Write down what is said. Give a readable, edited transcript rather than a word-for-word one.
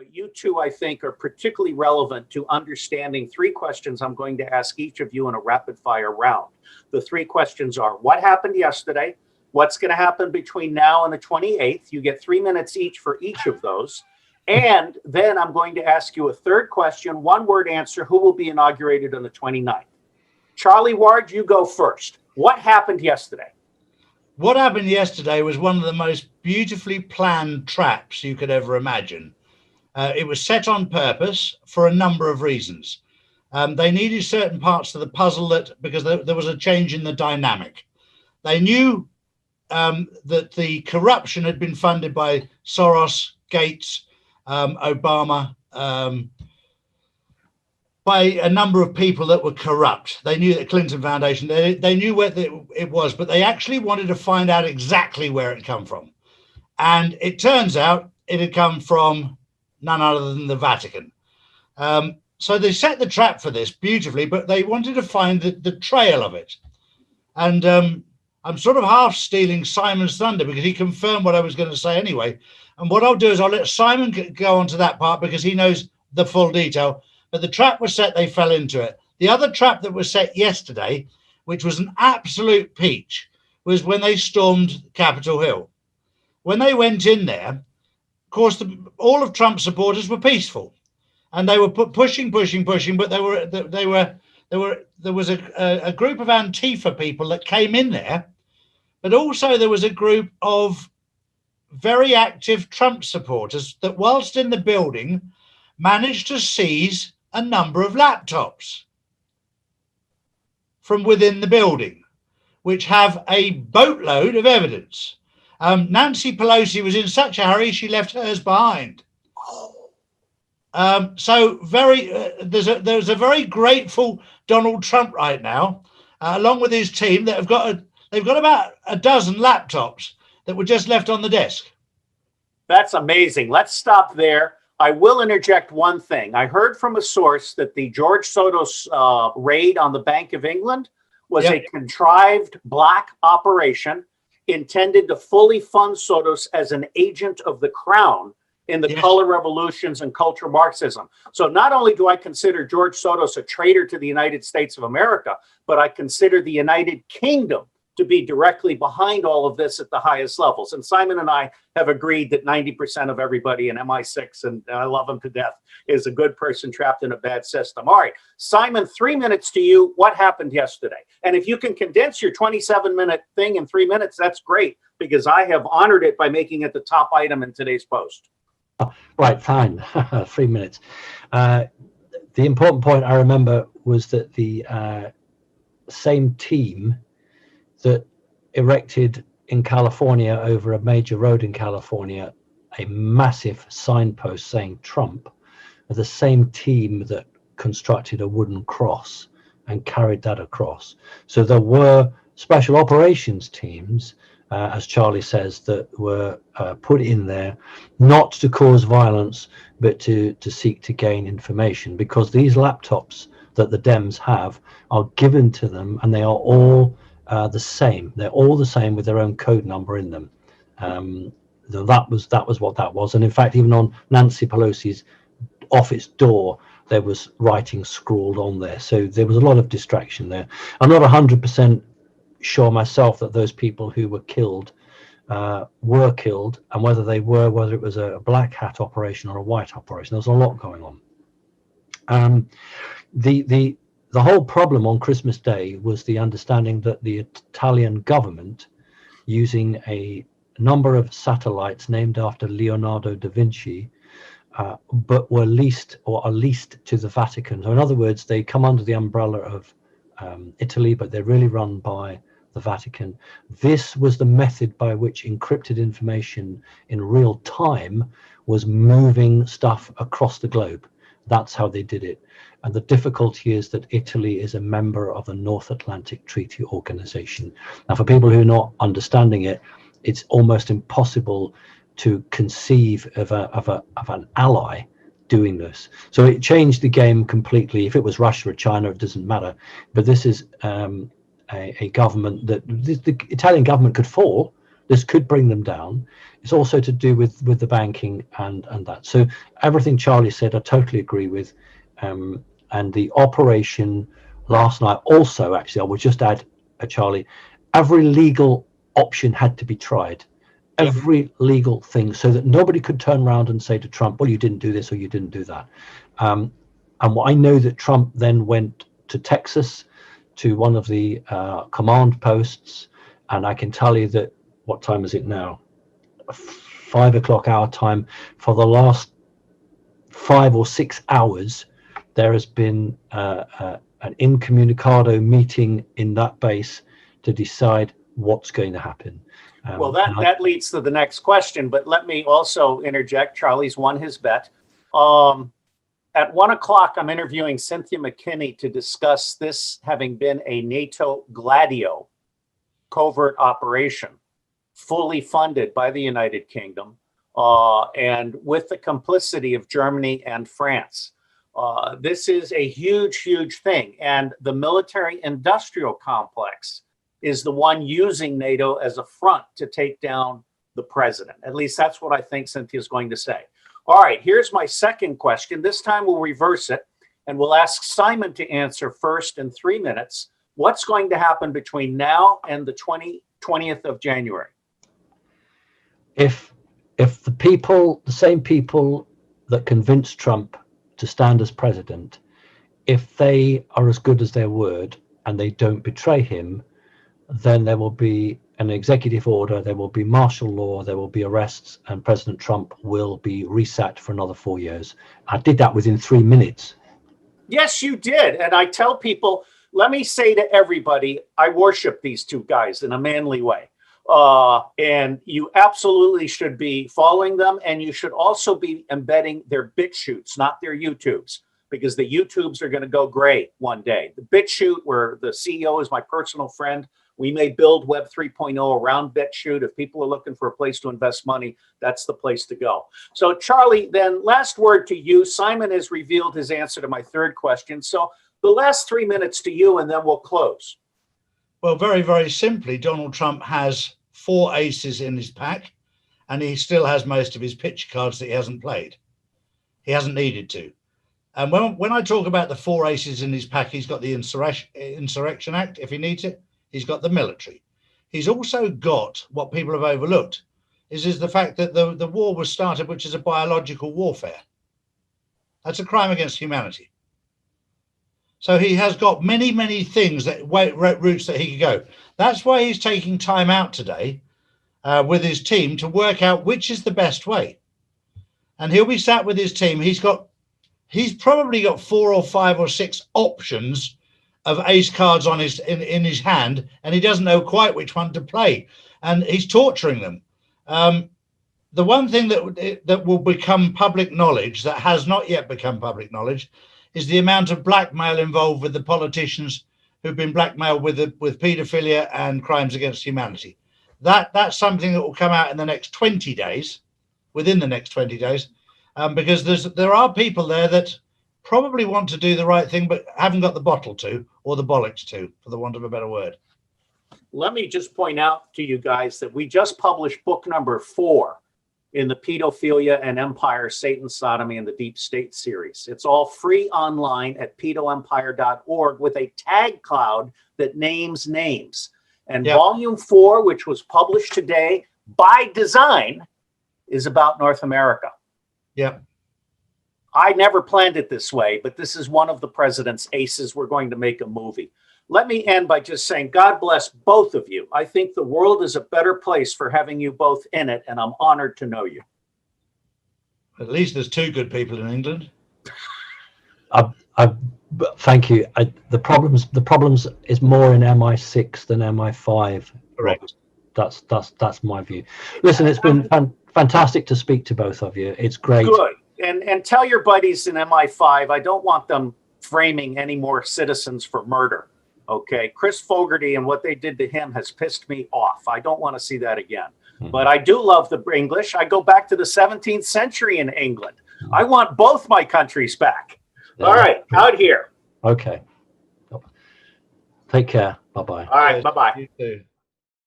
But you two, I think, are particularly relevant to understanding three questions I'm going to ask each of you in a rapid fire round. The three questions are: what happened yesterday? What's going to happen between now and the 28th? You get 3 minutes each for each of those. And then I'm going to ask you a third question, one word answer: who will be inaugurated on the 29th? Charlie Ward, you go first. What happened yesterday? What happened yesterday was one of the most beautifully planned traps you could ever imagine. It was set on purpose for a number of reasons. They needed certain parts of the puzzle because there was a change in the dynamic. They knew that the corruption had been funded by Soros, Gates, Obama, by a number of people that were corrupt. They knew the Clinton Foundation, they knew where it was, but they actually wanted to find out exactly where it come from. And it turns out it had come from none other than the Vatican. So they set the trap for this beautifully, but they wanted to find the trail of it. And I'm sort of half stealing Simon's thunder because he confirmed what I was going to say anyway. And what I'll do is I'll let Simon go on to that part because he knows the full detail. But the trap was set, they fell into it. The other trap that was set yesterday, which was an absolute peach, was when they stormed Capitol Hill. When they went in there, of course, all of Trump's supporters were peaceful, and they were pushing. But there was a group of Antifa people that came in there, but also there was a group of very active Trump supporters that, whilst in the building, managed to seize a number of laptops from within the building, which have a boatload of evidence. Nancy Pelosi was in such a hurry, she left hers behind. So there's a very grateful Donald Trump right now, along with his team, that they've got about a dozen laptops that were just left on the desk. That's amazing. Let's stop there. I will interject one thing. I heard from a source that the George Soros raid on the Bank of England was a contrived black operation intended to fully fund Soros as an agent of the crown in the color revolutions and cultural Marxism. So not only do I consider George Soros a traitor to the United States of America, but I consider the United Kingdom to be directly behind all of this at the highest levels. And Simon and I have agreed that 90% of everybody in MI6, and I love him to death, is a good person trapped in a bad system. All right, Simon, 3 minutes to you. What happened yesterday? And if you can condense your 27-minute thing in 3 minutes, that's great, because I have honored it by making it the top item in today's post. Right, fine. 3 minutes. The important point I remember was that the same team that erected in California over a major road in California a massive signpost saying Trump are the same team that constructed a wooden cross and carried that across. So there were special operations teams, as Charlie says, that were put in there not to cause violence, but to seek to gain information, because these laptops that the Dems have are given to them, and they are all the same. They're all the same with their own code number in them. That was what that was. And in fact, even on Nancy Pelosi's office door, there was writing scrawled on there. So there was a lot of distraction there. I'm not 100% sure myself that those people who were killed, and whether it was a black hat operation or a white operation. There was a lot going on. The whole problem on Christmas Day was the understanding that the Italian government, using a number of satellites named after Leonardo da Vinci, but are leased to the Vatican. So in other words, they come under the umbrella of Italy, but they're really run by the Vatican. This was the method by which encrypted information in real time was moving stuff across the globe. That's how they did it. And the difficulty is that Italy is a member of the North Atlantic Treaty Organization. Now, for people who are not understanding it, it's almost impossible to conceive of an ally doing this. So it changed the game completely. If it was Russia or China, it doesn't matter. But this is a government that the Italian government could fall. This could bring them down. It's also to do with the banking and that. So everything Charlie said, I totally agree with. And the operation last night also, actually, I would just add, Charlie, every legal option had to be tried. Every legal thing, so that nobody could turn around and say to Trump, well, you didn't do this or you didn't do that. And what I know that Trump then went to Texas to one of the command posts, and I can tell you that, what time is it now? 5 o'clock our time. For the last 5 or 6 hours, there has been an incommunicado meeting in that base to decide what's going to happen. Well, that leads to the next question, but let me also interject. Charlie's won his bet. At 1 o'clock, I'm interviewing Cynthia McKinney to discuss this having been a NATO Gladio covert operation, fully funded by the United Kingdom, and with the complicity of Germany and France. This is a huge, huge thing. And the military-industrial complex is the one using NATO as a front to take down the president. At least that's what I think Cynthia's going to say. All right, here's my second question. This time we'll reverse it, and we'll ask Simon to answer first in 3 minutes. What's going to happen between now and the 20th of January? If the same people that convinced Trump to stand as president, if they are as good as their word and they don't betray him, then there will be an executive order, there will be martial law, there will be arrests, and President Trump will be reset for another 4 years. I did that within 3 minutes. Yes, you did. And I tell people, let me say to everybody, I worship these two guys in a manly way. And you absolutely should be following them. And you should also be embedding their BitChutes, not their YouTubes, because the YouTubes are going to go gray one day. The BitChute, where the CEO is my personal friend, we may build Web 3.0 around BitChute. If people are looking for a place to invest money, that's the place to go. So, Charlie, then last word to you. Simon has revealed his answer to my third question. So the last 3 minutes to you, and then we'll close. Well, very, very simply, Donald Trump has 4 aces in his pack, and he still has most of his picture cards that he hasn't played. He hasn't needed to. And when I talk about the 4 aces in his pack, he's got the Insurrection Act, if he needs it. He's got the military. He's also got what people have overlooked is the fact that the war was started, which is a biological warfare. That's a crime against humanity. So he has got many, many things routes that he could go. That's why he's taking time out today with his team to work out which is the best way. And he'll be sat with his team. He's probably got 4 or 5 or 6 options of ace cards on in his hand, and he doesn't know quite which one to play, and he's torturing them. The one thing that will become public knowledge that has not yet become public knowledge is the amount of blackmail involved with the politicians who've been blackmailed with paedophilia and crimes against humanity. That's something that will come out in the next 20 days, within the next 20 days, because there are people there that probably want to do the right thing, but haven't got the bottle to, or the bollocks to, for the want of a better word. Let me just point out to you guys that we just published book number 4 in the Pedophilia and Empire, Satan, Sodomy, and the Deep State series. It's all free online at pedoempire.org with a tag cloud that names names. And volume 4, which was published today by design, is about North America. Yep. I never planned it this way, but this is one of the president's aces. We're going to make a movie. Let me end by just saying, God bless both of you. I think the world is a better place for having you both in it, and I'm honored to know you. At least there's 2 good people in England. Thank you. The problems is more in MI6 than MI5. Correct. That's my view. Listen, it's been fantastic to speak to both of you. It's great. Good. And tell your buddies in MI5, I don't want them framing any more citizens for murder. Okay. Chris Fogarty and what they did to him has pissed me off. I don't want to see that again. But I do love the English. I go back to the 17th century in England. I want both my countries back. All right. Out here. Okay. Take care. Bye-bye. All right. Bye-bye. You too.